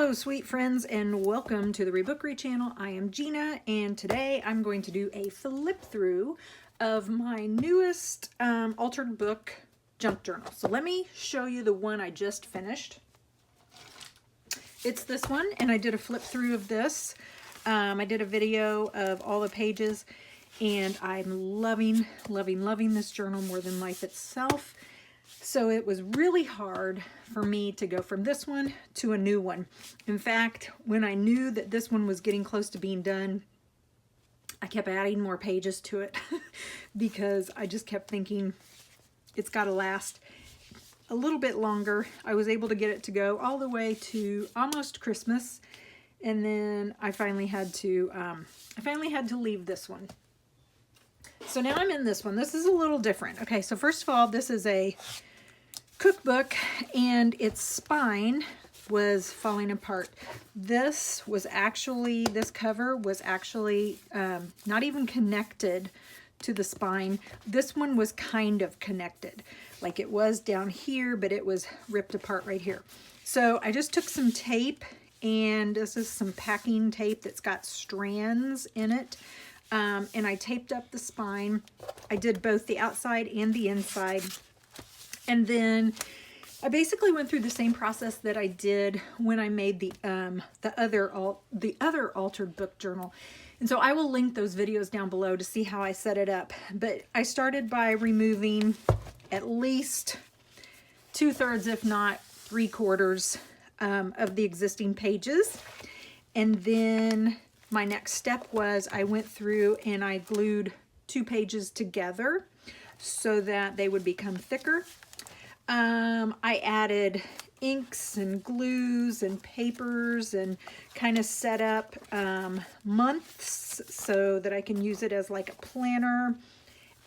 Hello, sweet friends, and welcome to the Rebookery channel. I am Gina, and today I'm going to do a flip through of my newest altered book junk journal. So let me show you the one I just finished. It's this one, and I did a flip through of this. I did a video of all the pages, and I'm loving this journal more than life itself. So it was really hard for me to go from this one to a new one. In fact, when I knew that this one was getting close to being done, I kept adding more pages to it because I just kept thinking it's got to last a little bit longer. I was able to get it to go all the way to almost Christmas, and then I finally had to leave this one. So now I'm in this one. This is a little different. Okay, so first of all, this is a cookbook, and its spine was falling apart. This cover was actually not even connected to the spine. This one was kind of connected, like it was down here, but it was ripped apart right here. So I just took some tape, and this is some packing tape that's got strands in it. And I taped up the spine. I did both the outside and the inside. And then I basically went through the same process that I did when I made the other altered book journal. And so I will link those videos down below to see how I set it up. But I started by removing at least 2/3, if not 3/4, of the existing pages. And then my next step was I went through and I glued 2 pages together so that they would become thicker. I added inks and glues and papers and kind of set up months so that I can use it as like a planner.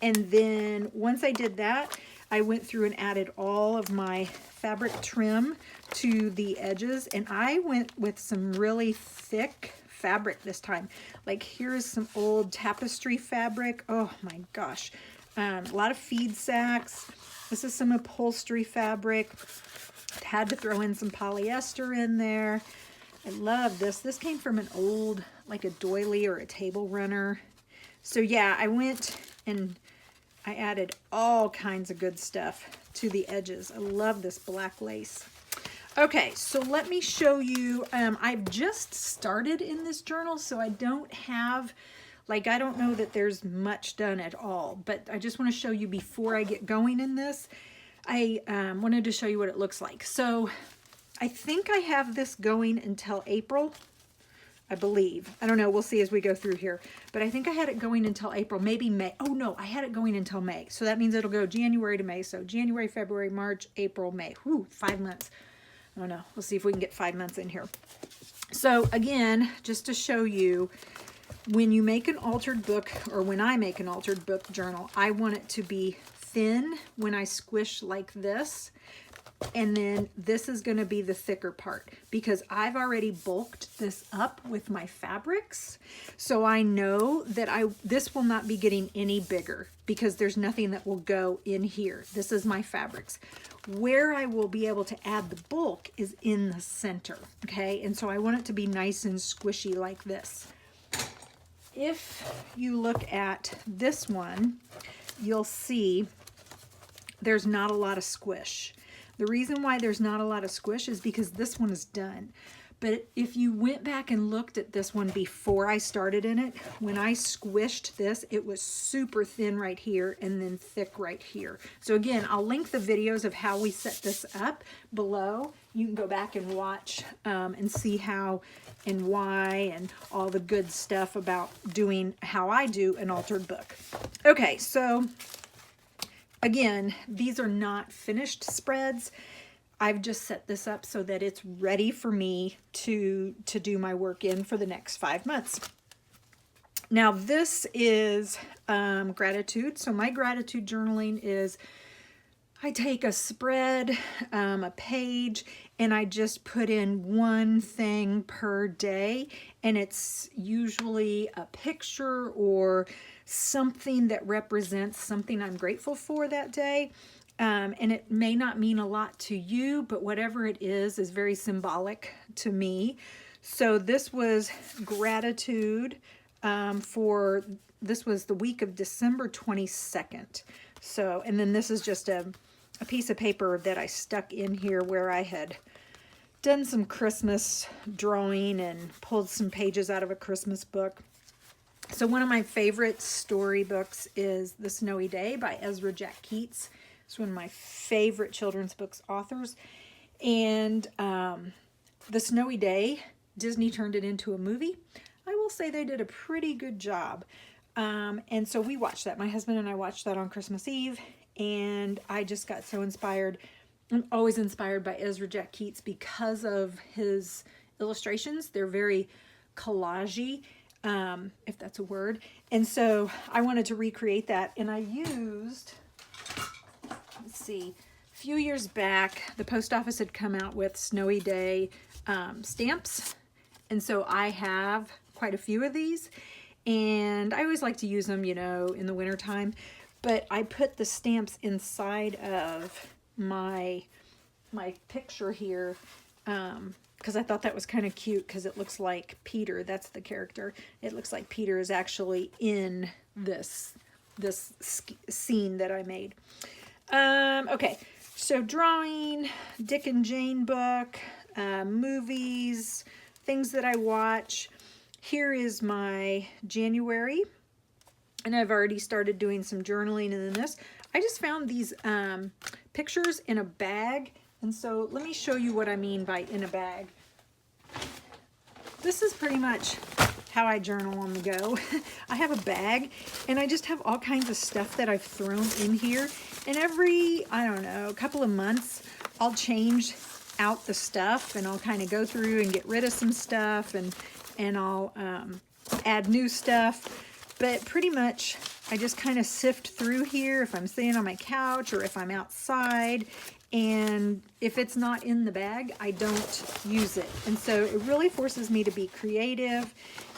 And then once I did that, I went through and added all of my fabric trim to the edges, and I went with some really thick fabric this time. Like, here's some old tapestry fabric. Oh my gosh. A lot of feed sacks. This is some upholstery fabric. Had to throw in some polyester in there. I love this. This came from an old, like a doily or a table runner. So yeah, I went and I added all kinds of good stuff to the edges. I love this black lace. Okay, so let me show you, I've just started in this journal, so I don't have, I don't know that there's much done at all, but I just want to show you before I get going in this. I wanted to show you what it looks like. So I think I have this going until April, I believe. I don't know, we'll see as we go through here. But I think I had it going until April, maybe May. Oh no, I had it going until May. So that means it'll go January to May. So January, February, March, April, May. Whew, 5 months. I don't know. We'll see if we can get 5 months in here. So again, just to show you, when you make an altered book, or when I make an altered book journal, I want it to be thin when I squish like this. And then this is going to be the thicker part because I've already bulked this up with my fabrics. So I know that this will not be getting any bigger because there's nothing that will go in here. This is my fabrics. Where I will be able to add the bulk is in the center, okay? And so I want it to be nice and squishy like this. If you look at this one, you'll see there's not a lot of squish. The reason why there's not a lot of squish is because this one is done. But if you went back and looked at this one before I started in it, when I squished this, it was super thin right here and then thick right here. So again, I'll link the videos of how we set this up below. You can go back and watch and see how and why and all the good stuff about doing how I do an altered book. Okay, so again, these are not finished spreads. I've just set this up so that it's ready for me to do my work in for the next 5 months. Now this is gratitude. So my gratitude journaling is I take a spread, a page, and I just put in one thing per day, and it's usually a picture or something that represents something I'm grateful for that day. And it may not mean a lot to you, but whatever it is very symbolic to me. So this was gratitude this was the week of December 22nd. So, and then this is just a piece of paper that I stuck in here where I had done some Christmas drawing and pulled some pages out of a Christmas book. So one of my favorite storybooks is The Snowy Day by Ezra Jack Keats. It's one of my favorite children's books authors. And The Snowy Day, Disney turned it into a movie. I will say they did a pretty good job. And so we watched that. My husband and I watched that on Christmas Eve, and I just got so inspired. I'm always inspired by Ezra Jack Keats because of his illustrations. They're very collagey, if that's a word. And so I wanted to recreate that, and I used, let's see, a few years back, the post office had come out with Snowy Day stamps. And so I have quite a few of these, and I always like to use them, you know, in the wintertime. But I put the stamps inside of my picture here because I thought that was kind of cute, because it looks like Peter, that's the character. It looks like Peter is actually in this scene that I made. Okay, so drawing, Dick and Jane book, movies, things that I watch. Here is my January, and I've already started doing some journaling in this. I just found these pictures in a bag, and so let me show you what I mean by in a bag. This is pretty much how I journal on the go. I have a bag, and I just have all kinds of stuff that I've thrown in here, and every, I don't know, couple of months, I'll change out the stuff, and I'll kind of go through and get rid of some stuff, and I'll add new stuff. But pretty much I just kind of sift through here if I'm sitting on my couch or if I'm outside, and if it's not in the bag, I don't use it. And so it really forces me to be creative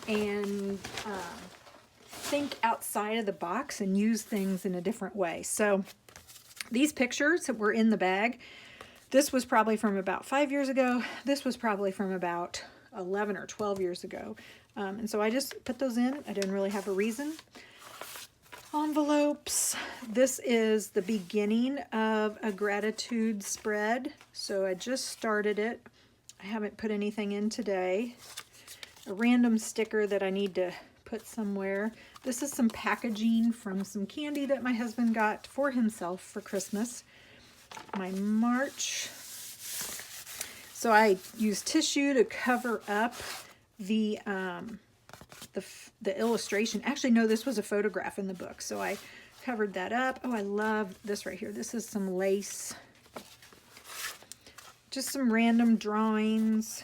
and think outside of the box and use things in a different way. So these pictures that were in the bag, this was probably from about 5 years ago. This was probably from about 11 or 12 years ago. And so I just put those in. I didn't really have a reason. Envelopes. This is the beginning of a gratitude spread. So I just started it. I haven't put anything in today. A random sticker that I need to put somewhere. This is some packaging from some candy that my husband got for himself for Christmas. My March. So I used tissue to cover up the illustration. Actually, no, this was a photograph in the book, so I covered that up. Oh, I love this right here. This is some lace. Just some random drawings.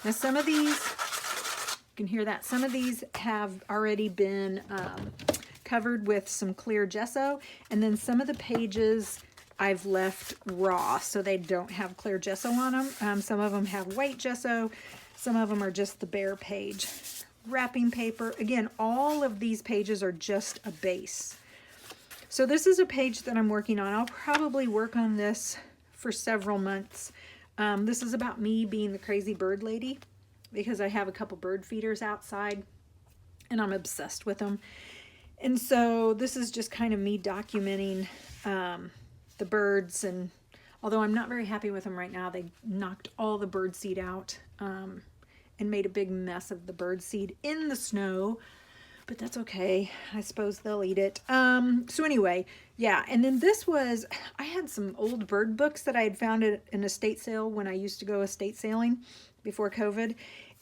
Now, some of these, you can hear that, some of these have already been covered with some clear gesso, and then some of the pages I've left raw, so they don't have clear gesso on them. Some of them have white gesso. Some of them are just the bare page. Wrapping paper. Again, all of these pages are just a base. So this is a page that I'm working on. I'll probably work on this for several months. This is about me being the crazy bird lady, because I have a couple bird feeders outside and I'm obsessed with them. And so this is just kind of me documenting the birds, and although I'm not very happy with them right now, they knocked all the bird seed out and made a big mess of the bird seed in the snow, but that's okay. I suppose they'll eat it. So anyway, yeah, and then this was, I had some old bird books that I had found at an estate sale when I used to go estate sailing before COVID,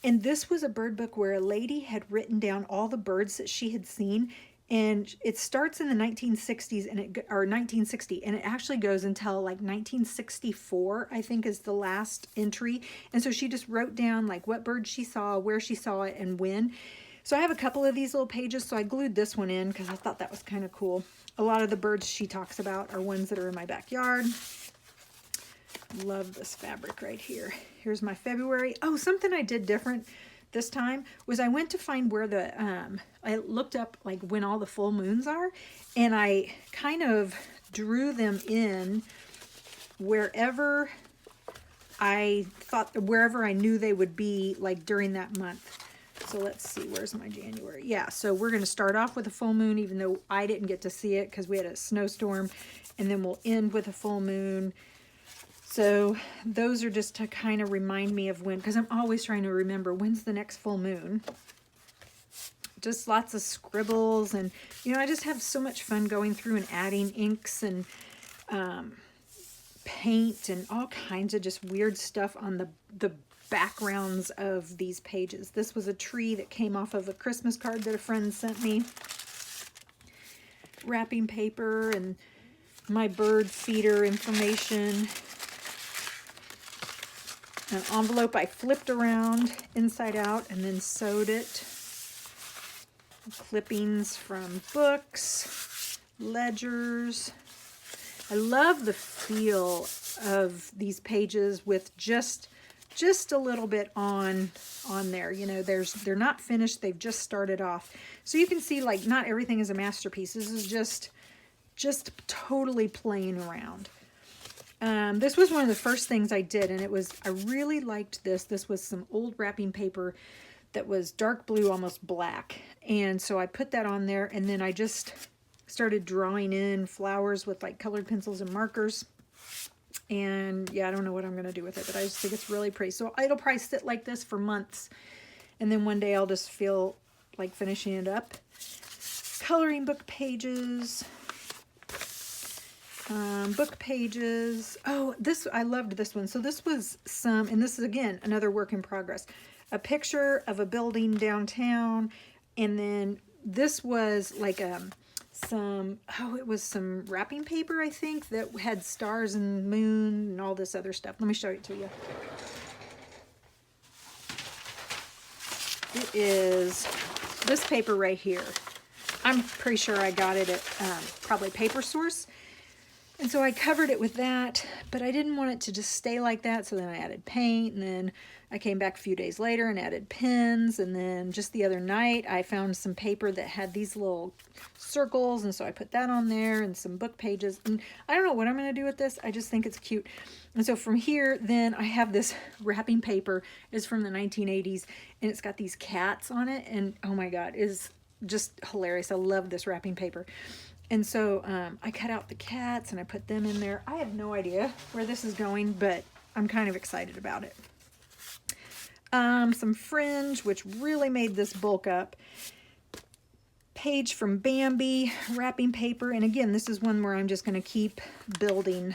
and this was a bird book where a lady had written down all the birds that she had seen. And it starts in the 1960s, and 1960, and it actually goes until like 1964, I think, is the last entry. And so she just wrote down like what bird she saw, where she saw it, and when. So I have a couple of these little pages, so I glued this one in because I thought that was kind of cool. A lot of the birds she talks about are ones that are in my backyard. Love this fabric right here. Here's my February. Oh, something I did different this time was I went to find where the I looked up like when all the full moons are, and I kind of drew them in wherever wherever I knew they would be, like during that month. So let's see, where's my January? Yeah, so we're going to start off with a full moon, even though I didn't get to see it because we had a snowstorm, and then we'll end with a full moon. So those are just to kind of remind me of when, because I'm always trying to remember when's the next full moon. Just lots of scribbles, and you know, I just have so much fun going through and adding inks and paint and all kinds of just weird stuff on the backgrounds of these pages. This was a tree that came off of a Christmas card that a friend sent me. Wrapping paper and my bird feeder information. An envelope I flipped around inside out and then sewed it. Clippings from books, ledgers. I love the feel of these pages with just a little bit on there. You know, they're not finished, they've just started off. So you can see, like, not everything is a masterpiece. This is just totally playing around. This was one of the first things I did, and I really liked this. This was some old wrapping paper that was dark blue, almost black. And so I put that on there, and then I just started drawing in flowers with like colored pencils and markers. And yeah, I don't know what I'm going to do with it, but I just think it's really pretty. So it'll probably sit like this for months. And then one day I'll just feel like finishing it up. Coloring book pages. Book pages. Oh, I loved this one. So this was and this is again, another work in progress. A picture of a building downtown. And then this was like it was some wrapping paper, I think, that had stars and moon and all this other stuff. Let me show it to you. It is this paper right here. I'm pretty sure I got it at probably Paper Source. And so I covered it with that, but I didn't want it to just stay like that, so then I added paint, and then I came back a few days later and added pins, and then just the other night I found some paper that had these little circles, and so I put that on there, and some book pages. And I don't know what I'm going to do with this, I just think it's cute. And so from here, then I have this wrapping paper. It's from the 1980s, and it's got these cats on it, and oh my god, it is just hilarious. I love this wrapping paper. And so I cut out the cats and I put them in there. I have no idea where this is going, but I'm kind of excited about it. Some fringe, which really made this bulk up. Page from Bambi, wrapping paper. And again, this is one where I'm just going to keep building.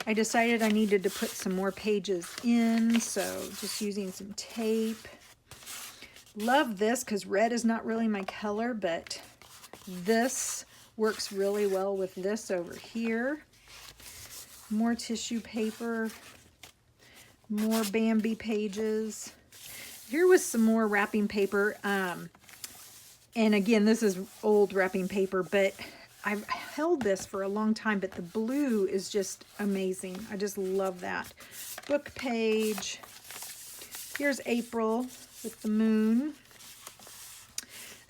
I decided I needed to put some more pages in, so just using some tape. Love this because red is not really my color, but this works really well with this over here. More tissue paper, more Bambi pages. Here was some more wrapping paper. And again, this is old wrapping paper, but I've held this for a long time, but the blue is just amazing. I just love that. Book page. Here's April with the moon.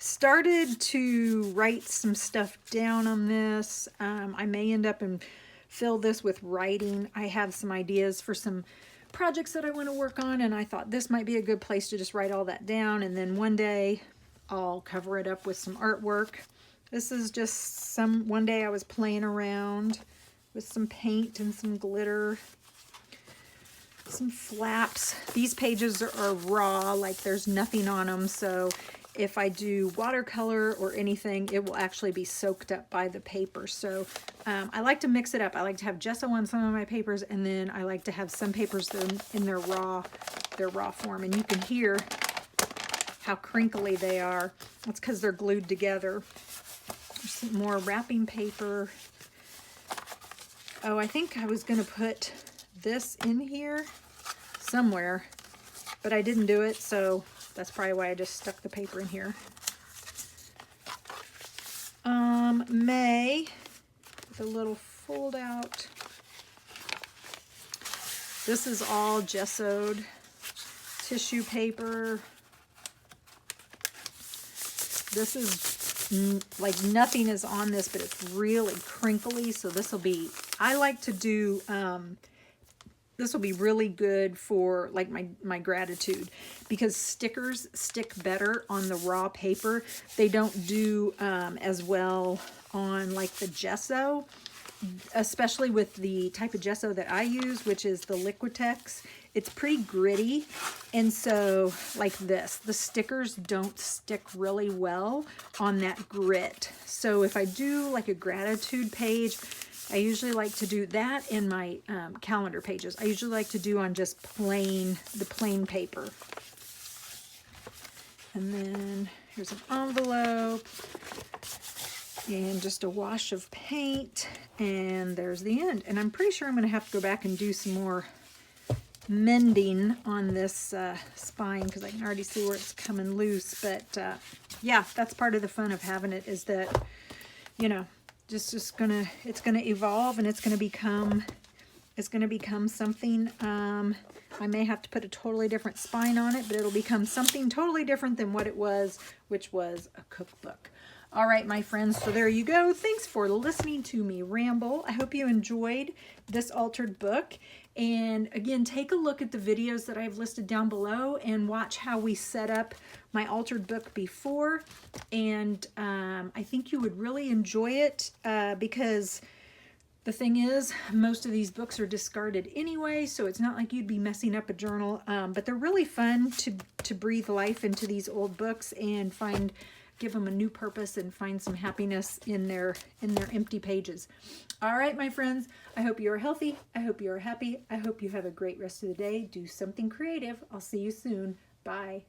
Started to write some stuff down on this. I may end up and fill this with writing. I have some ideas for some projects that I want to work on, and I thought this might be a good place to just write all that down, and then one day I'll cover it up with some artwork. This is just one day I was playing around with some paint and some glitter. Some flaps. These pages are raw, like there's nothing on them, so if I do watercolor or anything, it will actually be soaked up by the paper. So I like to mix it up. I like to have gesso on some of my papers, and then I like to have some papers that are in their raw form. And you can hear how crinkly they are. That's because they're glued together. There's some more wrapping paper. Oh, I think I was going to put this in here somewhere, but I didn't do it, so that's probably why I just stuck the paper in here. May, with a little fold out. This is all gessoed tissue paper. This is like nothing is on this, but it's really crinkly. So this will be, I like to do, this will be really good for like my gratitude, because stickers stick better on the raw paper. They don't do as well on like the gesso, especially with the type of gesso that I use, which is the Liquitex. It's pretty gritty, and so like this, the stickers don't stick really well on that grit. So if I do like a gratitude page, I usually like to do that in my calendar pages. I usually like to do on just the plain paper. And then here's an envelope and just a wash of paint, and there's the end. And I'm pretty sure I'm going to have to go back and do some more mending on this spine, because I can already see where it's coming loose. But yeah, that's part of the fun of having it, is that, you know, it's gonna evolve, and it's gonna become something. I may have to put a totally different spine on it, but it'll become something totally different than what it was, which was a cookbook. All right, my friends, so there you go. Thanks for listening to me ramble. I hope you enjoyed this altered book. And again, take a look at the videos that I've listed down below and watch how we set up my altered book before. And I think you would really enjoy it, because the thing is, most of these books are discarded anyway, so it's not like you'd be messing up a journal. But they're really fun to breathe life into these old books and give them a new purpose and find some happiness in their empty pages. All right, my friends, I hope you are healthy. I hope you are happy. I hope you have a great rest of the day. Do something creative. I'll see you soon. Bye.